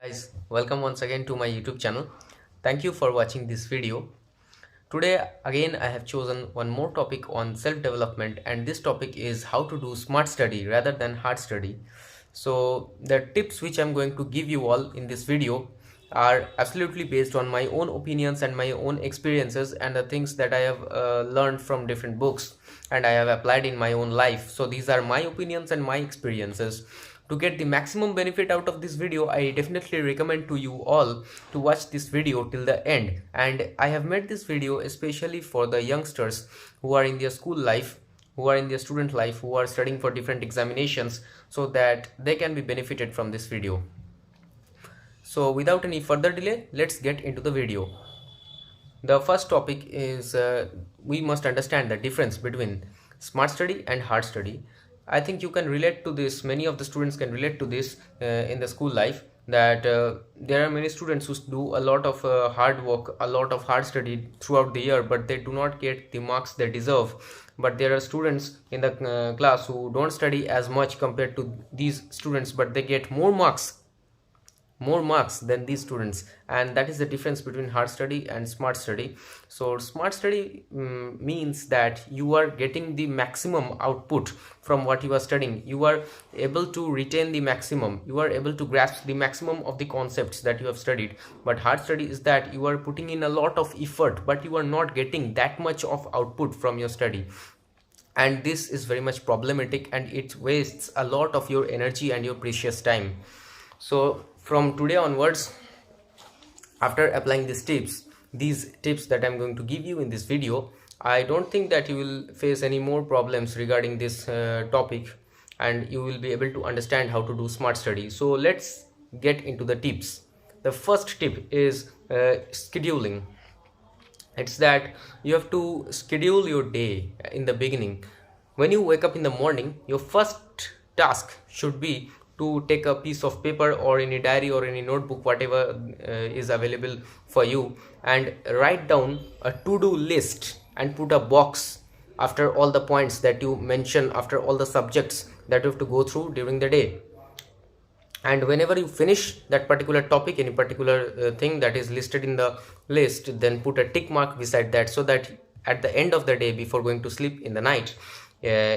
Guys, welcome once again to my YouTube channel. Thank you for watching this video. Today again I have chosen one more topic on self-development, and this topic is how to do smart study rather than hard study. So the tips which I'm going to give you all in this video are absolutely based on my own opinions and my own experiences and the things that I have learned from different books and I have applied in my own life. So these are my opinions and my experiences. To get the maximum benefit out of this video, I definitely recommend to you all to watch this video till the end. And I have made this video especially for the youngsters who are in their school life, who are in their student life, who are studying for different examinations, so that they can be benefited from this video. So without any further delay, let's get into the video. The first topic is we must understand the difference between smart study and hard study. I think you can relate to this, many of the students can relate to this in the school life, that there are many students who do a lot of hard work, a lot of hard study throughout the year, but they do not get the marks they deserve. But there are students in the class who don't study as much compared to these students, but they get more marks than these students, and that is the difference between hard study and smart study. So smart study means that you are getting the maximum output from what you are studying. You are able to retain the maximum, you are able to grasp the maximum of the concepts that you have studied. But hard study is that you are putting in a lot of effort, but you are not getting that much of output from your study, and this is very much problematic, and it wastes a lot of your energy and your precious time. So from today onwards, after applying these tips that I'm going to give you in this video, I don't think that you will face any more problems regarding this topic, and you will be able to understand how to do smart study. So let's get into the tips. The first tip is scheduling. It's that you have to schedule your day in the beginning. When you wake up in the morning, your first task should be to take a piece of paper or any diary or any notebook, whatever is available for you, and write down a to-do list and put a box after all the points that you mention, after all the subjects that you have to go through during the day. And whenever you finish that particular topic, any particular thing that is listed in the list, then put a tick mark beside that, so that at the end of the day, before going to sleep in the night,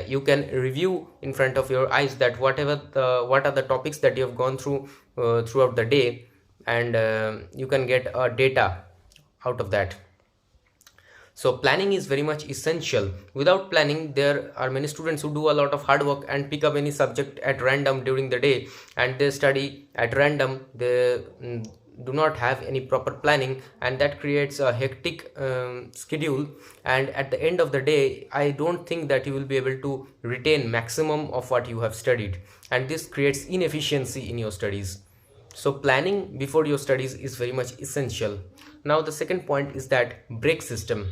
you can review in front of your eyes that what are the topics that you have gone through throughout the day, and you can get data out of that. So planning is very much essential. Without planning, there are many students who do a lot of hard work and pick up any subject at random during the day, and they study at random. They do not have any proper planning, and that creates a hectic schedule, and at the end of the day, I don't think that you will be able to retain maximum of what you have studied, and this creates inefficiency in your studies. So planning before your studies is very much essential. Now the second point is that break system.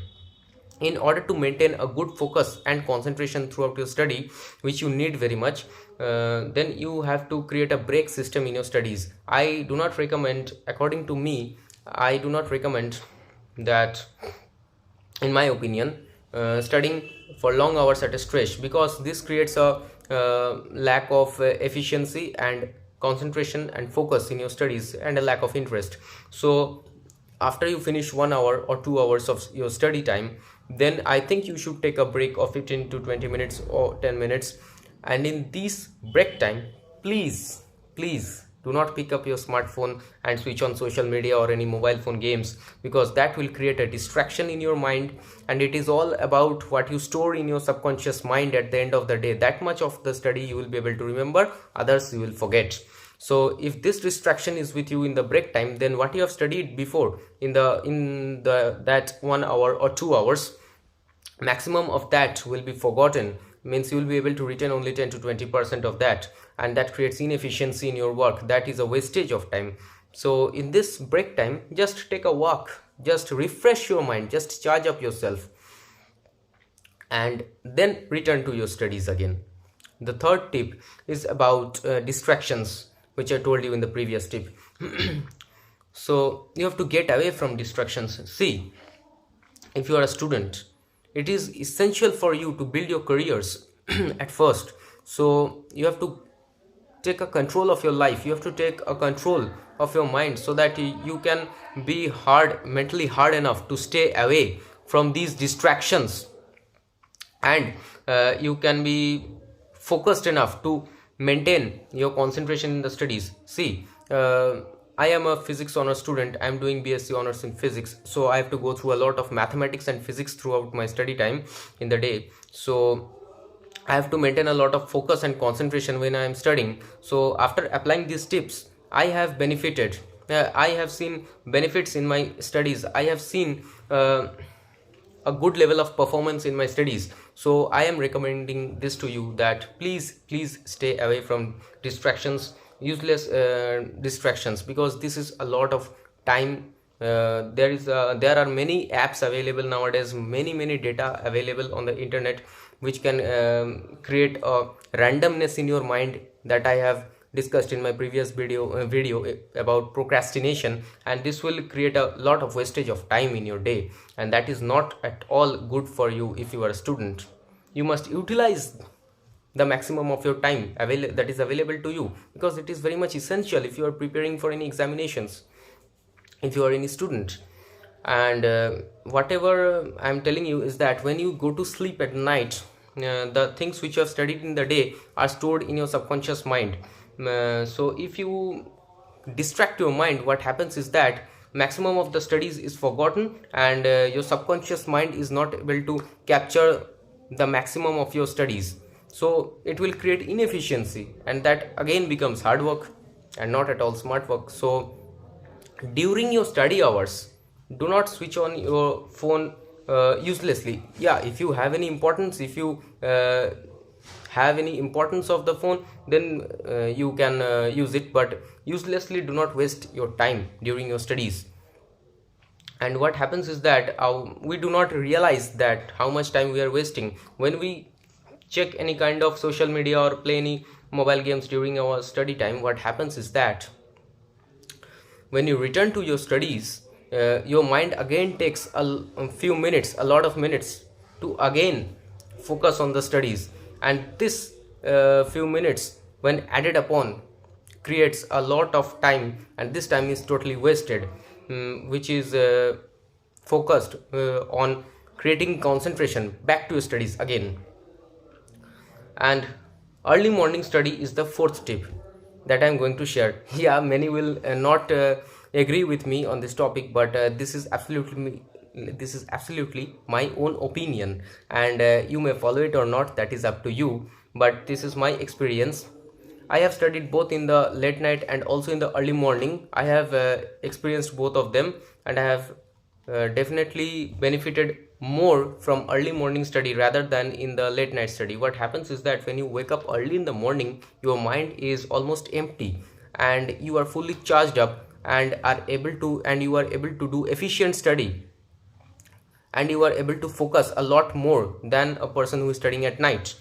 In order to maintain a good focus and concentration throughout your study, which you need very much, then you have to create a break system in your studies. I do not recommend, according to me, I do not recommend that, in my opinion, studying for long hours at a stretch, because this creates a lack of efficiency and concentration and focus in your studies, and a lack of interest. So after you finish 1 hour or 2 hours of your study time, then I think you should take a break of 15 to 20 minutes or 10 minutes. And in this break time, please do not pick up your smartphone and switch on social media or any mobile phone games, because that will create a distraction in your mind, and it is all about what you store in your subconscious mind at the end of the day. That much of the study you will be able to remember, others you will forget. So if this distraction is with you in the break time, then what you have studied before in that 1 hour or 2 hours, maximum of that will be forgotten. Means you will be able to retain only 10 to 20% of that, and that creates inefficiency in your work. That is a wastage of time. So in this break time, just take a walk, just refresh your mind, just charge up yourself, and then return to your studies again. The third tip is about distractions, which I told you in the previous tip. So you have to get away from distractions. See, if you are a student, it is essential for you to build your careers at first. So you have to take a control of your life. You have to take a control of your mind, so that you can be mentally hard enough to stay away from these distractions, and you can be focused enough to maintain your concentration in the studies. See, I am a physics honors student. I am doing BSc honors in physics, so I have to go through a lot of mathematics and physics throughout my study time in the day. So I have to maintain a lot of focus and concentration when I am studying. So after applying these tips, I have benefited. I have seen benefits in my studies. I have seen a good level of performance in my studies. So I am recommending this to you, that please stay away from distractions, useless distractions, because this is a lot of time. There are many apps available nowadays, many data available on the internet, which can create a randomness in your mind, that I have discussed in my previous video about procrastination, and this will create a lot of wastage of time in your day, and that is not at all good for you. If you are a student, you must utilize the maximum of your time that is available to you, because it is very much essential if you are preparing for any examinations, if you are any student. And whatever I'm telling you is that when you go to sleep at night, the things which you have studied in the day are stored in your subconscious mind. So if you distract your mind, what happens is that maximum of the studies is forgotten, and your subconscious mind is not able to capture the maximum of your studies. So it will create inefficiency, and that again becomes hard work and not at all smart work. So during your study hours, do not switch on your phone uselessly. Yeah, if you have any importance, if you have any importance of the phone, then you can use it, but uselessly do not waste your time during your studies. And what happens is that we do not realize that how much time we are wasting when we check any kind of social media or play any mobile games during our study time. What happens is that when you return to your studies, your mind again takes a few minutes, a lot of minutes, to again focus on the studies, and this few minutes, when added upon, creates a lot of time, and this time is totally wasted, which is focused on creating concentration back to your studies again. And early morning study is the fourth tip that I'm going to share. Yeah, many will not agree with me on this topic, but this is absolutely my own opinion, and you may follow it or not, that is up to you, but this is my experience. I have studied both in the late night and also in the early morning. I have experienced both of them, and I have definitely benefited more from early morning study rather than in the late night study. What happens is that when you wake up early in the morning, your mind is almost empty, and you are fully charged up, and you are able to do efficient study, and you are able to focus a lot more than a person who is studying at night.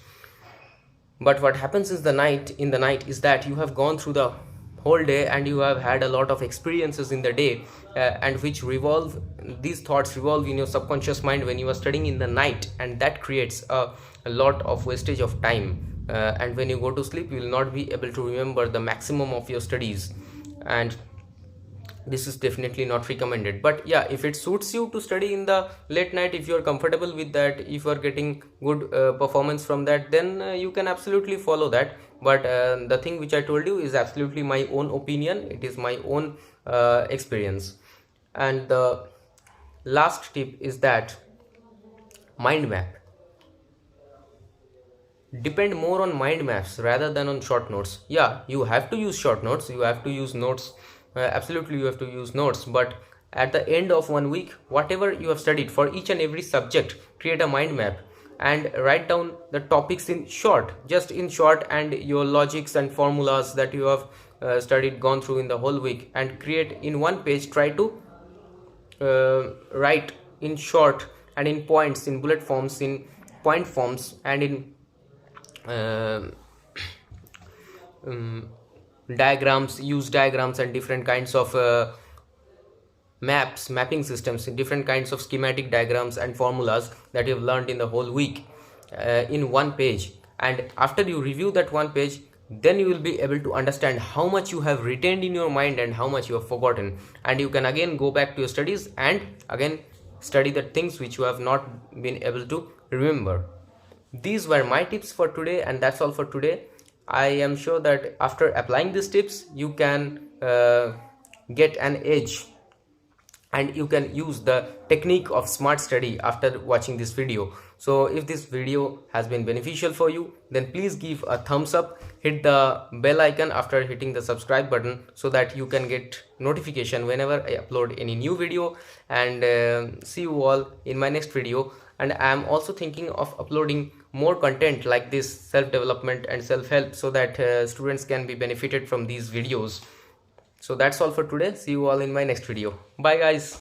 But what happens is in the night is that you have gone through the whole day, and you have had a lot of experiences in the day, and these thoughts revolve in your subconscious mind when you are studying in the night, and that creates a lot of wastage of time, and when you go to sleep, you will not be able to remember the maximum of your studies, and this is definitely not recommended. But yeah, if it suits you to study in the late night, if you are comfortable with that, if you are getting good performance from that, then you can absolutely follow that. But the thing which I told you is absolutely my own opinion, it is my own experience. And the last tip is that mind map. Depend more on mind maps rather than on short notes. Yeah, you have to use short notes, you have to use notes, absolutely you have to use notes, but at the end of 1 week, whatever you have studied for each and every subject, create a mind map and write down the topics in short, just in short, and your logics and formulas that you have gone through in the whole week, and create in one page. Try to write in short and in points, in bullet forms, in point forms, and in diagrams. Use diagrams and different kinds of mapping systems, different kinds of schematic diagrams and formulas that you have learned in the whole week in one page. And after you review that one page, then you will be able to understand how much you have retained in your mind and how much you have forgotten, and you can again go back to your studies and again study the things which you have not been able to remember. These were my tips for today, and that's all for today. I am sure that after applying these tips you can get an edge, and you can use the technique of smart study after watching this video. So if this video has been beneficial for you, then please give a thumbs up, hit the bell icon after hitting the subscribe button, so that you can get notification whenever I upload any new video. And see you all in my next video. And I am also thinking of uploading more content like this, self-development and self-help, so that students can be benefited from these videos. So that's all for today. See you all in my next video. Bye guys.